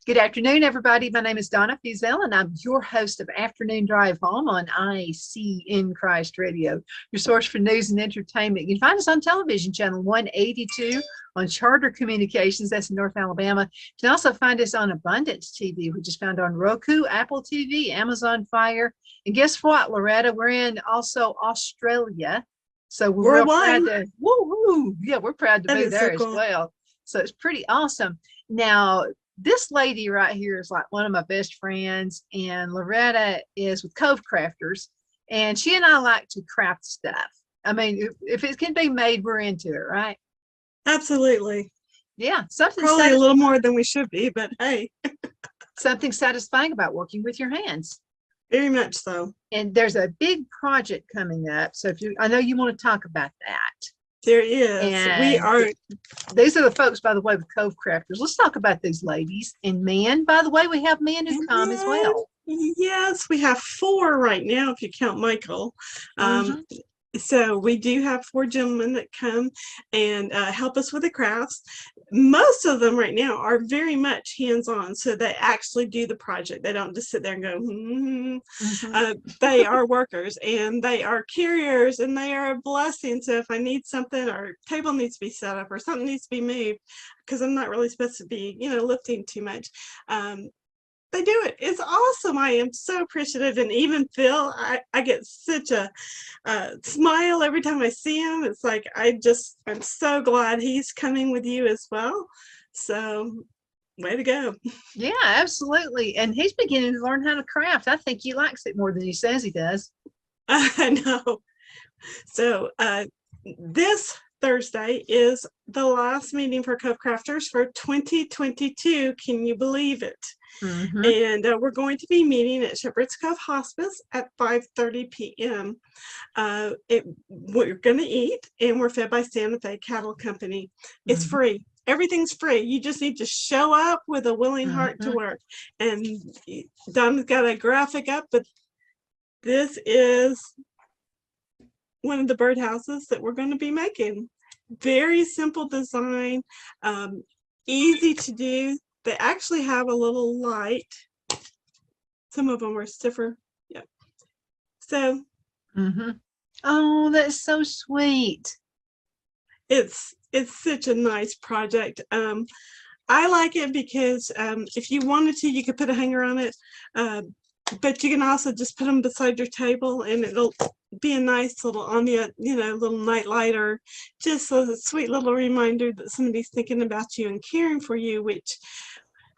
Good afternoon, everybody. My name is Donna Fusel, and I'm your host of Afternoon Drive Home on IC in Christ Radio, your source for news and entertainment. You can find us on television, channel 182 on Charter Communications, that's in North Alabama. You can also find us on Abundance TV, which is found on Roku, Apple TV, Amazon Fire. And guess what, Loretta? We're in also Australia. So we're real Worldwide. proud to, woo, yeah, we're proud to That be is so there as cool. well. So it's pretty awesome. Now, this lady right here is like one of my best friends, and Loretta is with Cove Crafters, and she and I like to craft stuff. I mean, if it can be made, we're into it, right? Absolutely. Yeah, something Probably a little more than we should be, but hey, satisfying about working with your hands. very much so. And there's a big project coming up, so if you, I know you want to talk about that. There is. We And are. these are the folks, by the way, with Cove Crafters. Let's talk about these ladies and men. By the way, we have men who come as well. Yes, we have four right now, if you count Michael. Mhm. So we do have four gentlemen that come and help us with the crafts. Most of them right now are very much hands-on, so they actually do the project. They don't just sit there and go, they are workers, and they are carriers, and they are a blessing. So if I need something, or table needs to be set up, or something needs to be moved, because I'm not really supposed to be, lifting too much, they do it. It's awesome. I am so appreciative. And even Phil, I get such a smile every time I see him. It's like, I'm so glad he's coming with you as well. So way to go. Yeah, absolutely. And he's beginning to learn how to craft. I think he likes it more than he says he does. I know. So this Thursday is the last meeting for Cove Crafters for 2022. Can you believe it? And we're going to be meeting at Shepherd's Cove Hospice at 5:30 p.m. We're going to eat, and we're fed by Santa Fe Cattle Company. It's free. Everything's free. You just need to show up with a willing heart to work. And Don's got a graphic up, but this is one of the birdhouses that we're going to be making. Very simple design, easy to do. They actually have a little light. Some of them are stiffer. Yep. So. Oh, that's so sweet. It's such a nice project. I like it because if you wanted to, you could put a hanger on it. But you can also just put them beside your table, and it'll be a nice little on the little night light, or just a sweet little reminder that somebody's thinking about you and caring for you, which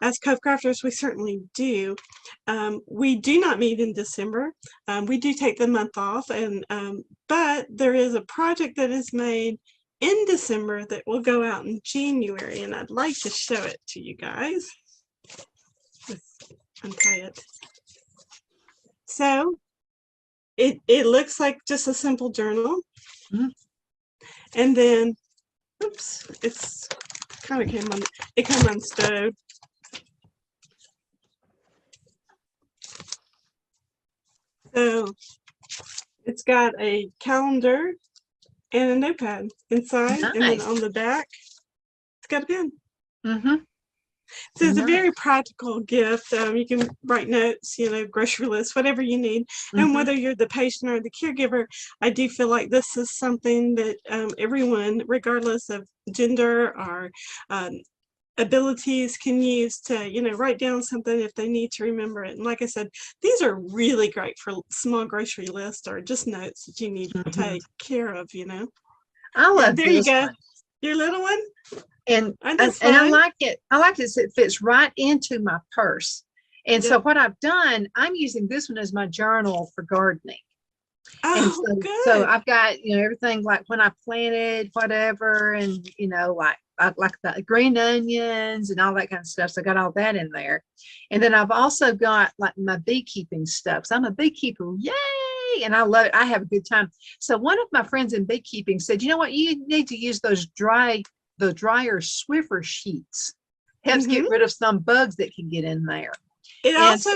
as Cove Crafters we certainly do. We do not meet in December. We do take the month off, and but there is a project that is made in December that will go out in January, and I'd like to show it to you guys. Let's untie it. So it looks like just a simple journal. And then, oops, it's kind of came unstowed. So it's got a calendar and a notepad inside, and then on the back, it's got a pen. So it's a very practical gift. You can write notes, grocery lists, whatever you need. And whether you're the patient or the caregiver, I do feel like this is something that everyone, regardless of gender or abilities, can use to, write down something if they need to remember it. And like I said, these are really great for small grocery lists or just notes that you need to take care of, I love there this you go. one. Your little one. And I like it. I like this. It fits right into my purse. And so what I've done, I'm using this one as my journal for gardening. And so I've got, everything like when I planted whatever, and, like the green onions and all that kind of stuff. So I got all that in there. And then I've also got like my beekeeping stuff. So I'm a beekeeper. Yay! And I love it. I have a good time. So one of my friends in beekeeping said, you know what, you need to use the drier Swiffer sheets. Helps get rid of some bugs that can get in there. It also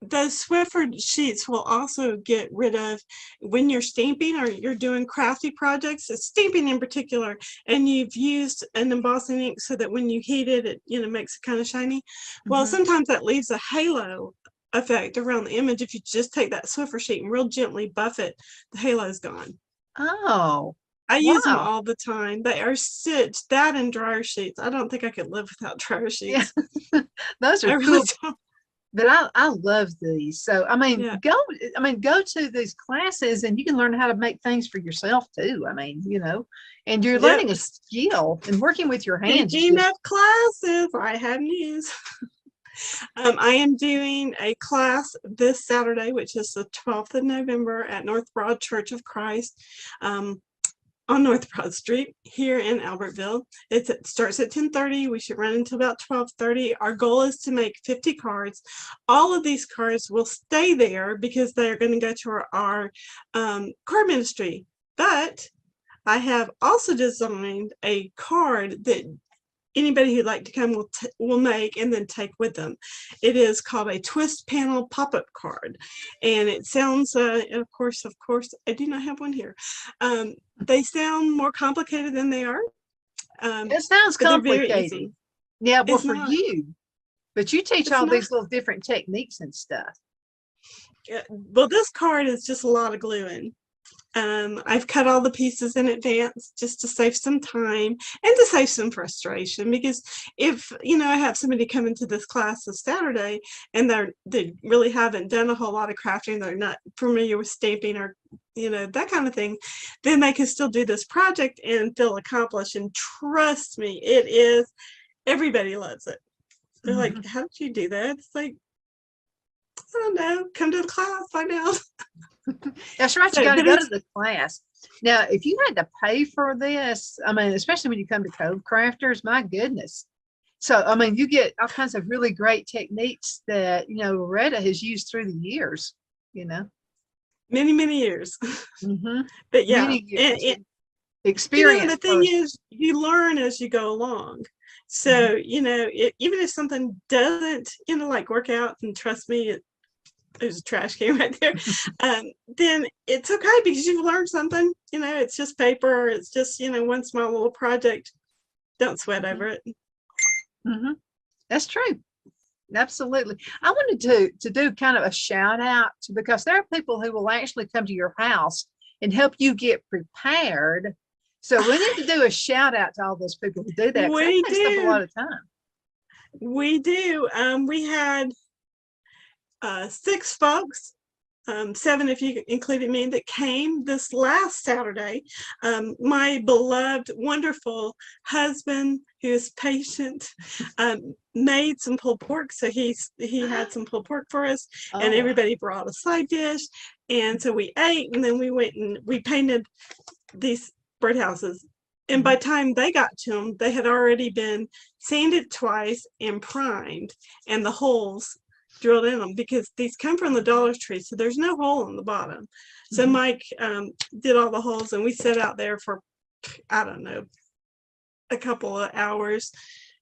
those Swiffer sheets will also get rid of when you're stamping or you're doing crafty projects, stamping in particular, and you've used an embossing ink so that when you heat it, it makes it kind of shiny. Well, sometimes that leaves a halo effect around the image. If you just take that Swiffer sheet and real gently buff it, the halo's gone. Oh, I use them all the time. They are stitched, that and dryer sheets. I don't think I could live without dryer sheets. Yeah. Those are really cool. But I love these. So I mean, Yeah. go to these classes and you can learn how to make things for yourself too. I mean, and you're learning a skill and working with your hands. Speaking of classes, I hadn't used. I am doing a class this Saturday, which is the 12th of November at North Broad Church of Christ. On North Broad Street here in Albertville. It starts at 10:30. We should run until about 12:30. Our goal is to make 50 cards. All of these cards will stay there because they're going to go to our card ministry. But I have also designed a card that anybody who'd like to come will make and then take with them. It is called a twist panel pop-up card, and it sounds of course I do not have one here. They sound more complicated than they are. It sounds complicated. Yeah, well, for you, but you teach all these little different techniques and stuff. Well, this card is just a lot of gluing. I've cut all the pieces in advance just to save some time and to save some frustration, because if I have somebody come into this class this Saturday and they really haven't done a whole lot of crafting, they're not familiar with stamping or that kind of thing, then they can still do this project and feel accomplished. And trust me, everybody loves it. They're like, how did you do that? It's like, I don't know, come to the class, find out. That's right. You got to go to the class. Now, if you had to pay for this, I mean, especially when you come to Cove Crafters, my goodness. So, I mean, you get all kinds of really great techniques that, Loretta has used through the years, Many, many years. But yeah, many years. And experience. The thing is, you learn as you go along. So, even if something doesn't, like work out, and trust me, there's a trash can right there, then it's okay because you've learned something. It's just paper. It's just, one small little project. Don't sweat over it. That's true. Absolutely. I wanted to do kind of a shout out because there are people who will actually come to your house and help you get prepared. So we need to do a shout out to all those people who do that. We do. Takes up a lot of time. We do. We had 6 folks, 7 if you included me, that came this last Saturday. My beloved, wonderful husband, who is patient, made some pulled pork. So he had some pulled pork for us, and everybody brought a side dish. And so we ate, and then we went and we painted these birdhouses. And by the time they got to them, they had already been sanded twice and primed, and the holes drilled in them, because these come from the Dollar Tree, so there's no hole in the bottom. So Mike did all the holes, and we sat out there for, I don't know, a couple of hours.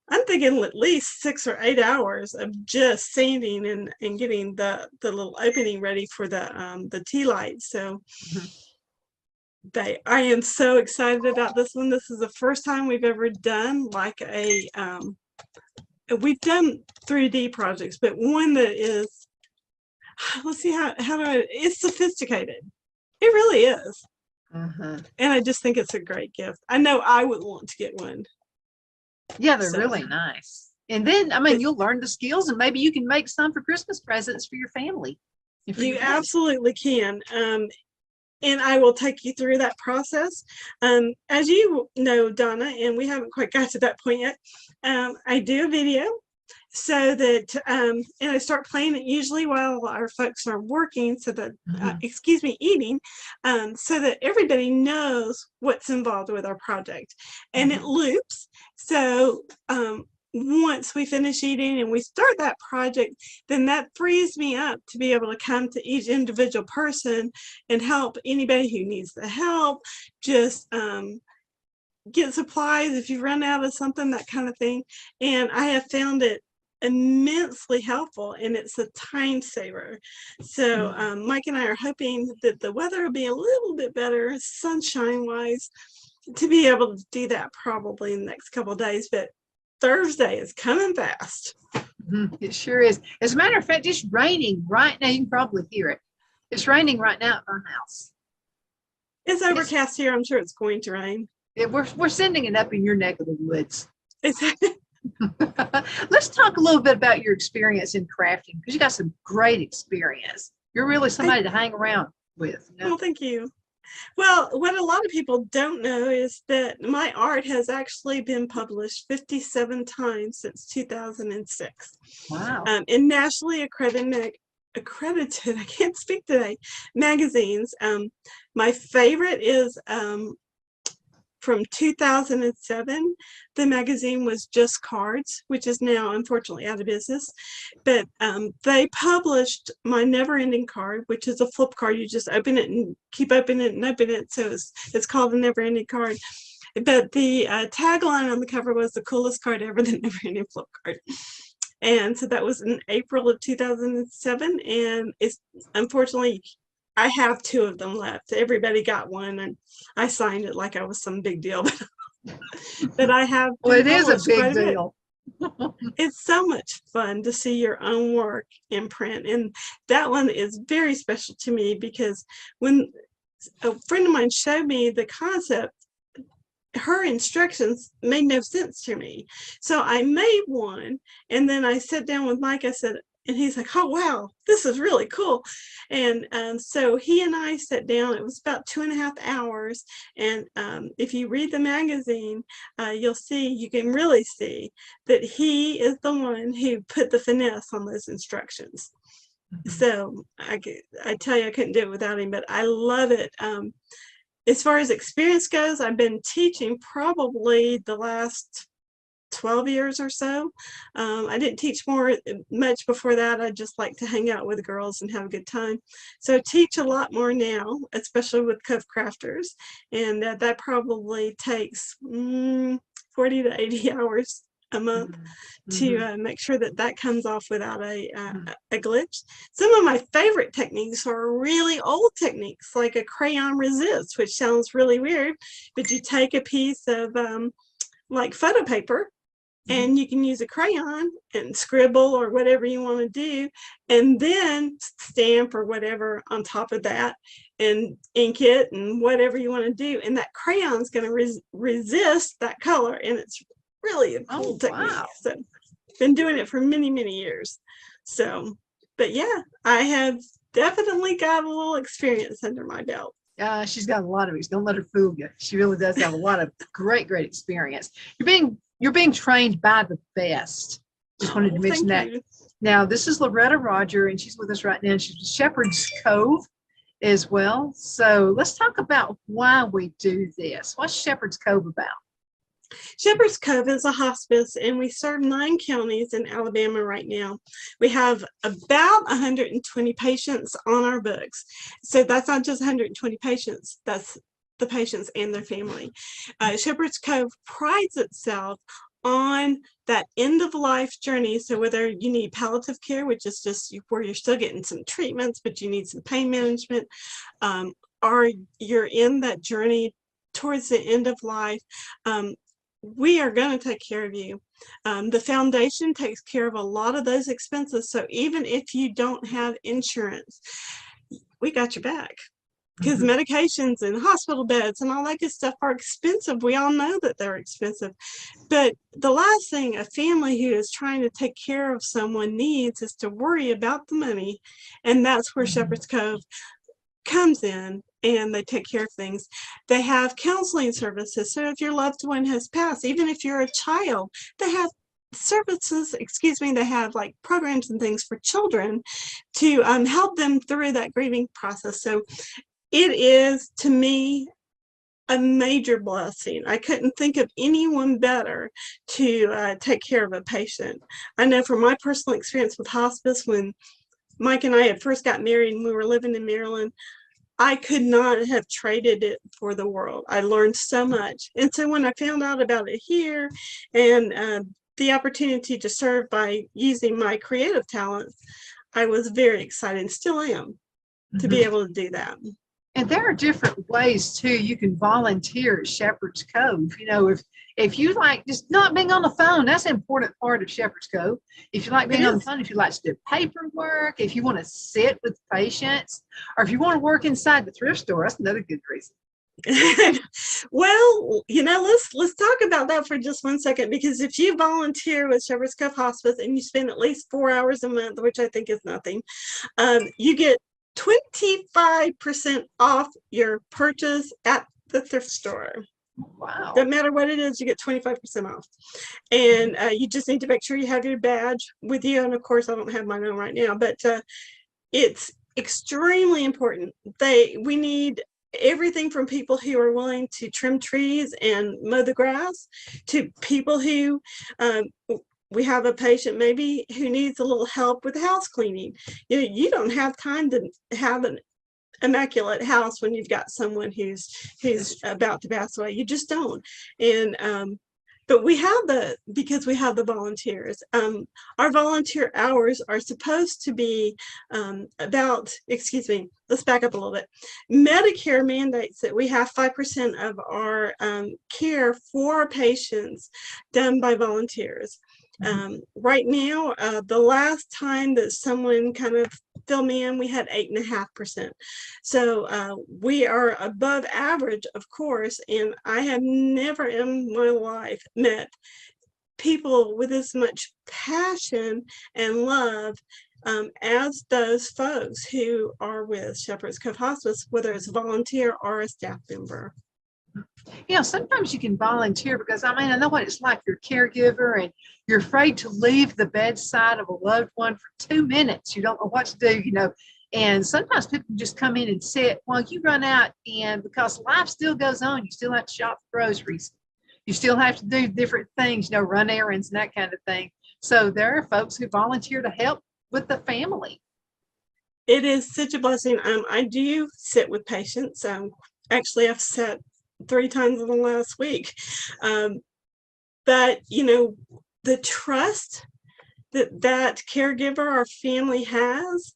I'm thinking at least 6 or 8 hours of just sanding and getting the little opening ready for the tea light. So I am so excited about this one. This is the first time we've ever done like we've done 3D projects, but one that is, let's see it's sophisticated. It really is. And I just think it's a great gift. I know I would want to get one. Yeah, they're really nice. And then, I mean, you'll learn the skills, and maybe you can make some for Christmas presents for your family. You absolutely can. And I will take you through that process. As you know, Donna, and we haven't quite got to that point yet, I do a video so that, and I start playing it usually while our folks are working, so that, eating, so that everybody knows what's involved with our project. And it loops. So once we finish eating and we start that project, then that frees me up to be able to come to each individual person and help anybody who needs the help, just get supplies if you run out of something, that kind of thing. And I have found it immensely helpful, and it's a time saver. So Mike and I are hoping that the weather will be a little bit better sunshine wise to be able to do that probably in the next couple of days. But Thursday is coming fast. It sure is. As a matter of fact, it's raining right now. You can probably hear it. It's raining right now at my house. It's overcast here. I'm sure it's going to rain. We're sending it up in your neck of the woods. It's Let's talk a little bit about your experience in crafting, because you got some great experience. You're really somebody to hang around with. You know? Well, thank you. Well, what a lot of people don't know is that my art has actually been published 57 times since 2006. Wow. In nationally accredited, I can't speak today, magazines. My favorite is from 2007. The magazine was Just Cards, which is now unfortunately out of business. But they published my Never Ending Card, which is a flip card. You just open it and keep opening it and open it. So it's called the Never Ending Card. But the tagline on the cover was the coolest card ever, the Never Ending Flip Card. And so that was in April of 2007. And it's unfortunately, I have 2 of them left. Everybody got one, and I signed it like I was some big deal. But I have. Well, it is a big deal. It's so much fun to see your own work in print. And that one is very special to me because when a friend of mine showed me the concept, her instructions made no sense to me. So I made one, and then I sat down with Mike. I said, and he's like, oh, wow, this is really cool. And so he and I sat down. It was about 2.5 hours. And if you read the magazine, you can really see that he is the one who put the finesse on those instructions. So I tell you, I couldn't do it without him, but I love it. As far as experience goes, I've been teaching probably the last 12 years or so. I didn't teach much before that. I just like to hang out with the girls and have a good time. So I teach a lot more now, especially with Cove Crafters. And that probably takes 40 to 80 hours a month to make sure that comes off without a glitch. Some of my favorite techniques are really old techniques, like a crayon resist, which sounds really weird, but you take a piece of like photo paper, and you can use a crayon and scribble or whatever you want to do, and then stamp or whatever on top of that and ink it and whatever you want to do. And that crayon is going to resist that color. And it's really a cool technique. Wow. So been doing it for many, many years. So, but yeah, I have definitely got a little experience under my belt. She's got a lot of it. Don't let her fool you. She really does have a lot of great experience. You're being trained by the best. Just wanted to mention that. Now, this is Loretta Rodger, and she's with us right now. And she's with Shepherd's Cove as well. So let's talk about why we do this. What's Shepherd's Cove about? Shepherd's Cove is a hospice, and we serve 9 counties in Alabama right now. We have about 120 patients on our books. So that's not just 120 patients, that's the patients and their family. Shepherd's Cove prides itself on that end of life journey. So whether you need palliative care, which is just where you're still getting some treatments, but you need some pain management, or you're in that journey towards the end of life, we are going to take care of you. The foundation takes care of a lot of those expenses. So even if you don't have insurance, we got your back. Because medications and hospital beds and all that good stuff are expensive. We all know that they're expensive. But the last thing a family who is trying to take care of someone needs is to worry about the money. And that's where Shepherd's Cove comes in, and they take care of things. They have counseling services. So if your loved one has passed, even if you're a child, they have services, they have like programs and things for children to help them through that grieving process. So it is, to me, a major blessing. I couldn't think of anyone better to take care of a patient. I know from my personal experience with hospice, when Mike and I had first got married and we were living in Maryland, I could not have traded it for the world. I learned so much. And so when I found out about it here and the opportunity to serve by using my creative talents, I was very excited, and still am, to be able to do that. And there are different ways too. You can volunteer at Shepherd's Cove. You know, if you like just not being on the phone, that's an important part of Shepherd's Cove. If you like being on the phone, if you like to do paperwork, if you want to sit with patients, or if you want to work inside the thrift store, that's another good reason. Well, you know, let's talk about that for just 1 second, because if you volunteer with Shepherd's Cove Hospice and you spend at least 4 hours a month, which I think is nothing, you get 25% off your purchase at the thrift store. Wow. Doesn't matter what it is, you get 25% off. And you just need to make sure you have your badge with you. And of course, I don't have mine on right now, but it's extremely important. We need everything from people who are willing to trim trees and mow the grass to people who we have a patient maybe who needs a little help with house cleaning. You don't have time to have an immaculate house when you've got someone who's about to pass away. You just don't. And but because we have the volunteers, our volunteer hours are supposed to be let's back up a little bit. Medicare mandates that we have 5% of our care for patients done by volunteers. Right now, the last time that someone kind of filled me in, we had 8.5%. So we are above average, of course, and I have never in my life met people with as much passion and love as those folks who are with Shepherd's Cove Hospice, whether it's a volunteer or a staff member. You know, sometimes you can volunteer because, I mean, I know what it's like. You're a caregiver and you're afraid to leave the bedside of a loved one for 2 minutes. You don't know what to do, you know. And sometimes people just come in and sit while you run out, and because life still goes on, you still have to shop for groceries. You still have to do different things, you know, run errands and that kind of thing. So there are folks who volunteer to help with the family. It is such a blessing. I do sit with patients. Actually, I've sat 3 times in the last week. But, you know, the trust that caregiver or family has,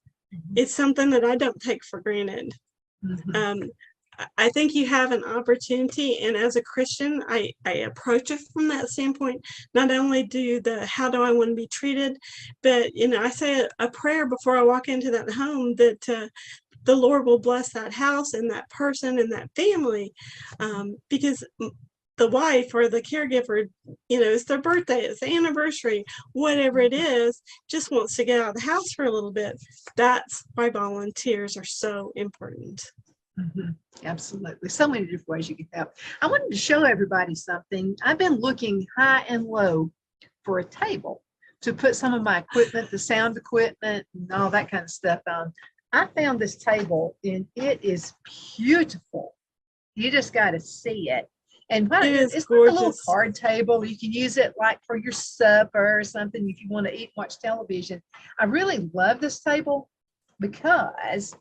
it's something that I don't take for granted. I think you have an opportunity, and as a Christian, I approach it from that standpoint. Not only how do I want to be treated, but, you know, I say a prayer before I walk into that home that the Lord will bless that house and that person and that family, because the wife or the caregiver, you know, it's their birthday, it's the anniversary, whatever it is, just wants to get out of the house for a little bit. That's why volunteers are so important. Absolutely. So many different ways you can help. I wanted to show everybody something. I've been looking high and low for a table to put some of my equipment, the sound equipment and all that kind of stuff on. I found this table and it is beautiful. You just got to see it. And it's like a little card table. You can use it like for your supper or something if you want to eat and watch television. I really love this table because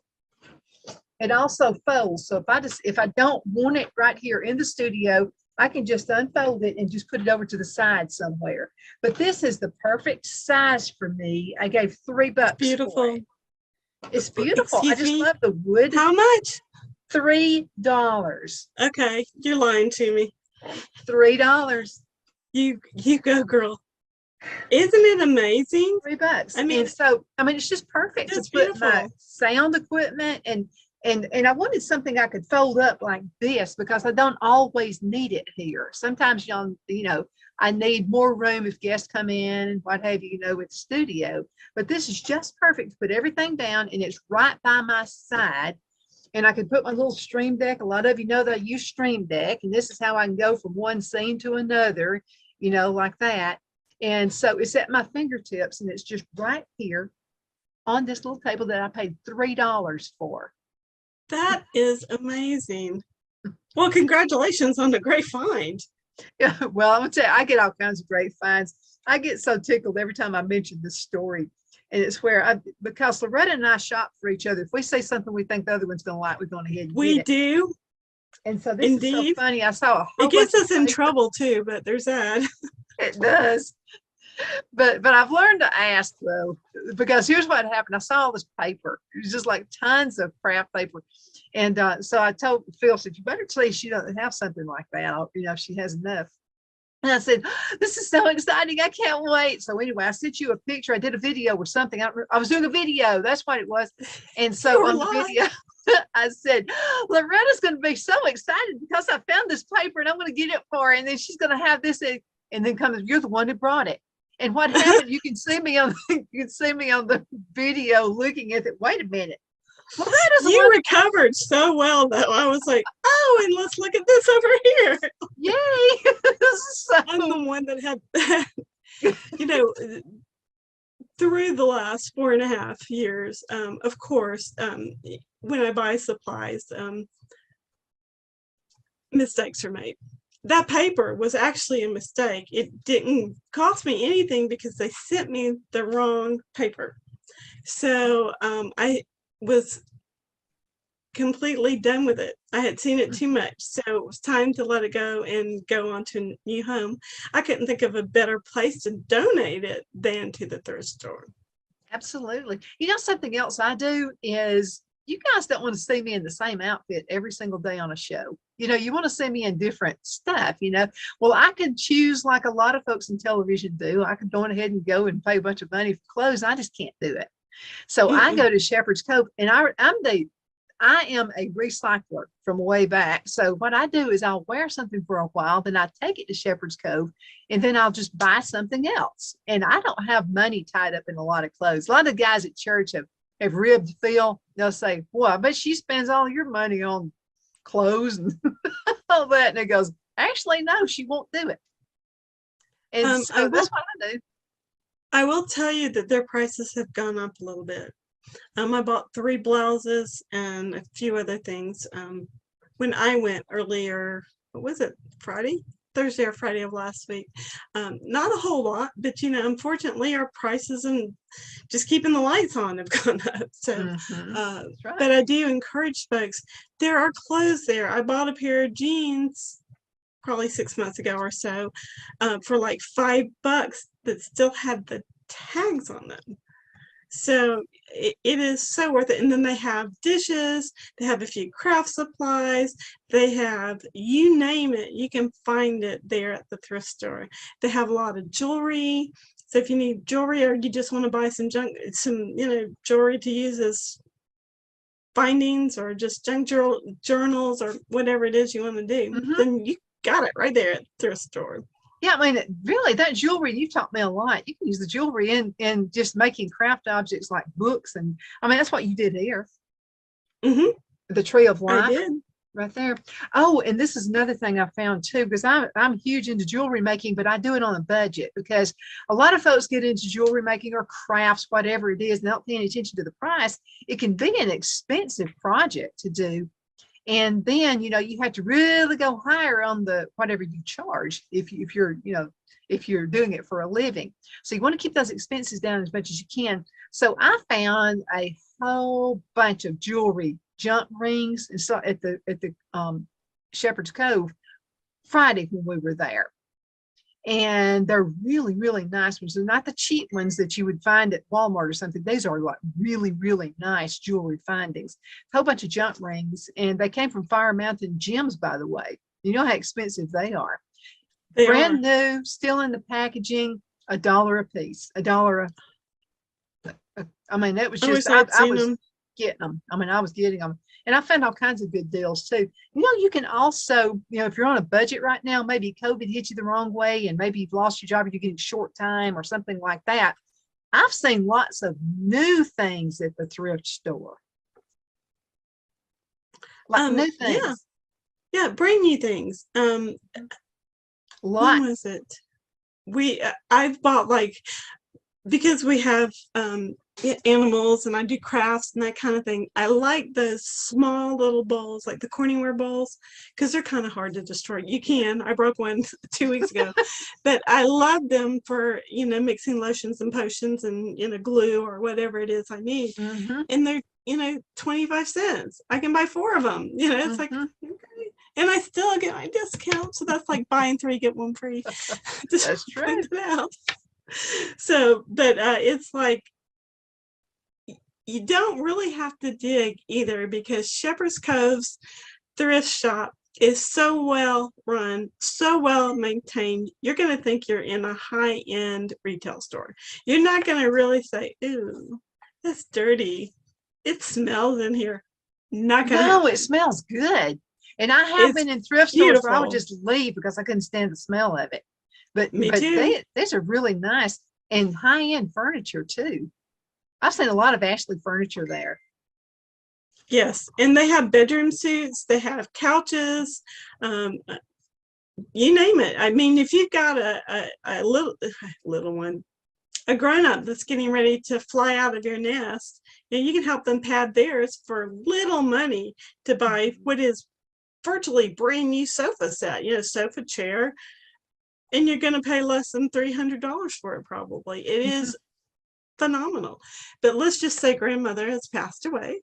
it also folds. So if I don't want it right here in the studio, I can just unfold it and just put it over to the side somewhere. But this is the perfect size for me. I gave $3. Beautiful. It's beautiful. I just love the wood. How much? $3. Okay, you're lying to me. $3. You go, girl. Isn't it amazing? $3. I mean, it's just perfect to put my sound equipment and I wanted something I could fold up like this because I don't always need it here. Sometimes, you know, I need more room if guests come in and what have you, you know, with the studio. But this is just perfect to put everything down, and it's right by my side. And I could put my little Stream Deck. A lot of you know that I use Stream Deck, and this is how I can go from one scene to another, you know, like that. And so it's at my fingertips, and it's just right here on this little table that I paid $3 for. That is amazing. Well, congratulations on the great find. Yeah, well, I'm gonna tell you, I get all kinds of great finds. I get so tickled every time I mention this story. And it's where because Loretta and I shop for each other. If we say something we think the other one's gonna like, we're going ahead and we get it. do. And so this is so funny. I saw it gets us in trouble too, but there's that. It does. But I've learned to ask though, because here's what happened. I saw all this paper. It was just like tons of craft paper. And so I told Phil, said, you better tell she doesn't have something like that. You know, she has enough. And I said, this is so exciting. I can't wait. So anyway, I sent you a picture. I did a video or something. I was doing a video. That's what it was. And so on the video, I said, Loretta's going to be so excited because I found this paper and I'm going to get it for her. And then she's going to have this. And then comes, you're the one who brought it. And what happened, you can see me on the video looking at it. Wait a minute. You recovered so well though. I was like, oh, and let's look at this over here. Yay. I'm the one that had, you know, through the last 4.5 years, of course, when I buy supplies, mistakes are made. That paper was actually a mistake. It didn't cost me anything because they sent me the wrong paper. So I was completely done with it. I had seen it too much. So it was time to let it go and go on to a new home. I couldn't think of a better place to donate it than to the thrift store. Absolutely. You know, something else I do is, you guys don't want to see me in the same outfit every single day on a show. You know, you want to see me in different stuff, you know. Well, I could choose like a lot of folks in television do. I could go ahead and go and pay a bunch of money for clothes. I just can't do it. So I go to Shepherd's Cove, and I am a recycler from way back. So what I do is I'll wear something for a while, then I take it to Shepherd's Cove, and then I'll just buy something else. And I don't have money tied up in a lot of clothes. A lot of guys at church have ribbed Phil. They'll say, boy, I bet she spends all your money on clothes and all that. And it goes, actually, no, she won't do it. And so that's what I do. I will tell you that their prices have gone up a little bit. I bought 3 blouses and a few other things. When I went earlier, what was it, Thursday or Friday of last week? Not a whole lot, but you know, unfortunately, our prices and just keeping the lights on have gone up. So, right. But I do encourage folks. There are clothes there. I bought a pair of jeans probably 6 months ago or so for like $5 that still had the tags on them. So it is so worth it. And then they have dishes, they have a few craft supplies, they have, you name it, you can find it there at the thrift store. They have a lot of jewelry. So if you need jewelry or you just want to buy some jewelry to use as findings or just junk journals or whatever it is you want to do, then you got it right there at the thrift store. Yeah, I mean, really, that jewelry, you taught me a lot. You can use the jewelry in just making craft objects like books. And I mean, that's what you did here. The Tree of Life. I did. Right there. Oh, and this is another thing I found too, because I'm huge into jewelry making, but I do it on a budget, because a lot of folks get into jewelry making or crafts, whatever it is, and not paying attention to the price. It can be an expensive project to do. And then, you know, you have to really go higher on the whatever you charge if you're doing it for a living. So you want to keep those expenses down as much as you can. So I found a whole bunch of jewelry, junk rings, and so at the Shepherd's Cove Friday when we were there. And they're really, really nice ones. They're not the cheap ones that you would find at Walmart or something. These are like really, really nice jewelry findings. A whole bunch of junk rings, and they came from Fire Mountain Gems, by the way. You know how expensive they are. Brand new, still in the packaging, $1 a piece. $1. I mean, it was just, I was getting them. I mean, I was getting them. And I found all kinds of good deals too. You know, you can also, you know, if you're on a budget right now, maybe COVID hit you the wrong way and maybe you've lost your job or you're getting short time or something like that. I've seen lots of new things at the thrift store. Like new things. Yeah, brand new things. When was it? I've bought, like, because we have animals and I do crafts and that kind of thing, I like those small little bowls, like the Corningware bowls, because they're kind of hard to destroy. You can. I broke one 2 weeks ago, but I love them for, you know, mixing lotions and potions and, you know, glue or whatever it is I need. And they're, you know, 25 cents. I can buy 4 of them. You know, it's like, okay. And I still get my discount. So that's like buying 3, get 1 free. That's true. So, but it's like, you don't really have to dig either, because Shepherd's Cove's thrift shop is so well run, so well maintained. You're going to think you're in a high-end retail store. You're not going to really say, "Ooh, that's dirty. It smells in here." Not gonna No, happen. it smells good. And I have It's been in thrift stores where I would beautiful. just leave because I couldn't stand the smell of it. But Me too. these are really nice and high-end furniture too. I've seen a lot of Ashley furniture there. Yes, and they have bedroom suits. They have couches. You name it. I mean, if you've got a little one, a grown-up that's getting ready to fly out of your nest, and you can help them pad theirs for little money to buy what is virtually brand new sofa set, sofa chair, and you're going to pay less than $300 for it probably. It is phenomenal. But let's just say grandmother has passed away,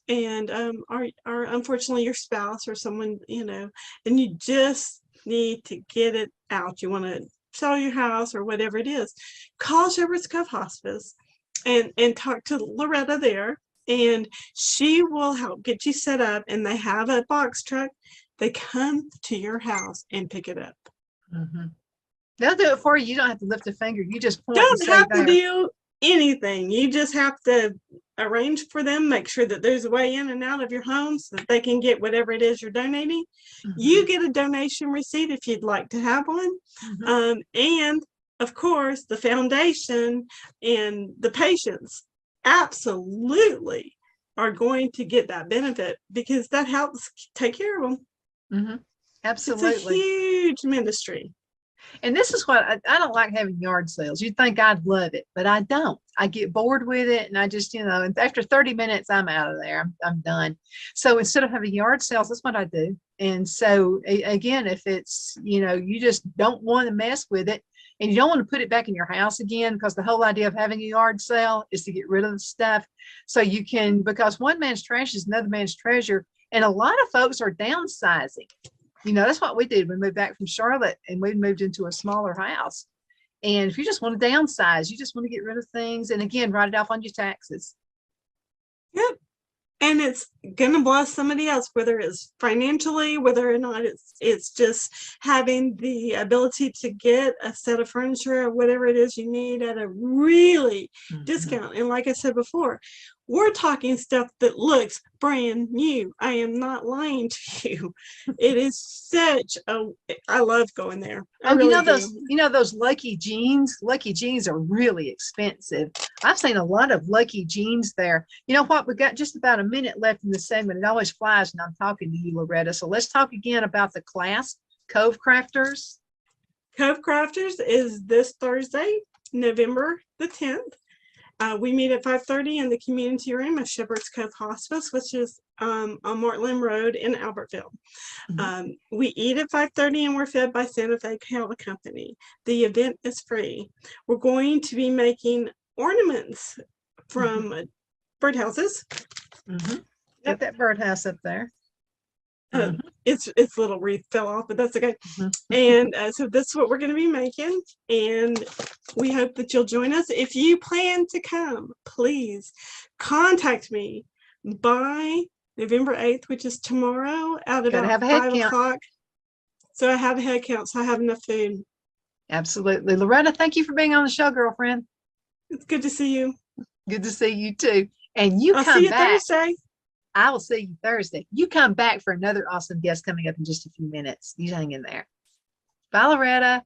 and our unfortunately your spouse or someone, and you just need to get it out. You want to sell your house or whatever it is, call Shepherd's Cove Hospice and talk to Loretta there, and she will help get you set up. And they have a box truck. They come to your house and pick it up. They'll do it for you. You don't have to lift a finger. You just point Don't and say have to there. do anything. You just have to arrange for them, make sure that there's a way in and out of your home so that they can get whatever it is you're donating. You get a donation receipt if you'd like to have one. And of course, the foundation and the patients absolutely are going to get that benefit, because that helps take care of them. Absolutely. It's a huge ministry. And this is what I don't like having yard sales. You'd think I'd love it, but I don't. I get bored with it, and I just, after 30 minutes, I'm out of there. I'm done. So instead of having yard sales, that's what I do. And so again, if it's, you just don't want to mess with it, and you don't want to put it back in your house again, because the whole idea of having a yard sale is to get rid of the stuff. So you can, because one man's trash is another man's treasure. And a lot of folks are downsizing. That's what we did. We moved back from Charlotte, and we moved into a smaller house. And if you just want to downsize, you just want to get rid of things, and again, write it off on your taxes. Yep. And it's gonna bless somebody else, whether it's financially, whether or not it's just having the ability to get a set of furniture or whatever it is you need at a really discount. And like I said before, we're talking stuff that looks brand new. I am not lying to you. It is I love going there. Those Lucky Jeans. Lucky Jeans are really expensive. I've seen a lot of Lucky Jeans there. You know what? We got just about a minute left in the segment. It always flies when I'm talking to you, Loretta. So let's talk again about the class, Cove Crafters. Cove Crafters is this Thursday, November the 10th. We meet at 5:30 in the community room of Shepherd's Cove Hospice, which is on Mortland Road in Albertville. We eat at 5:30 and we're fed by Santa Fe Cattle Company. The event is free. We're going to be making ornaments from birdhouses. Got that birdhouse up there. Its little wreath fell off, but that's okay. And so that's what we're going to be making, and we hope that you'll join us. If you plan to come, please contact me by November 8th, which is tomorrow, at about 5 o'clock. So I have a head count, so I have enough food. Absolutely. Loretta, thank you for being on the show, girlfriend. It's good to see you. Good to see you too. And I'll see you Thursday. I will see you Thursday. You come back for another awesome guest coming up in just a few minutes. You hang in there. Bye, Loretta.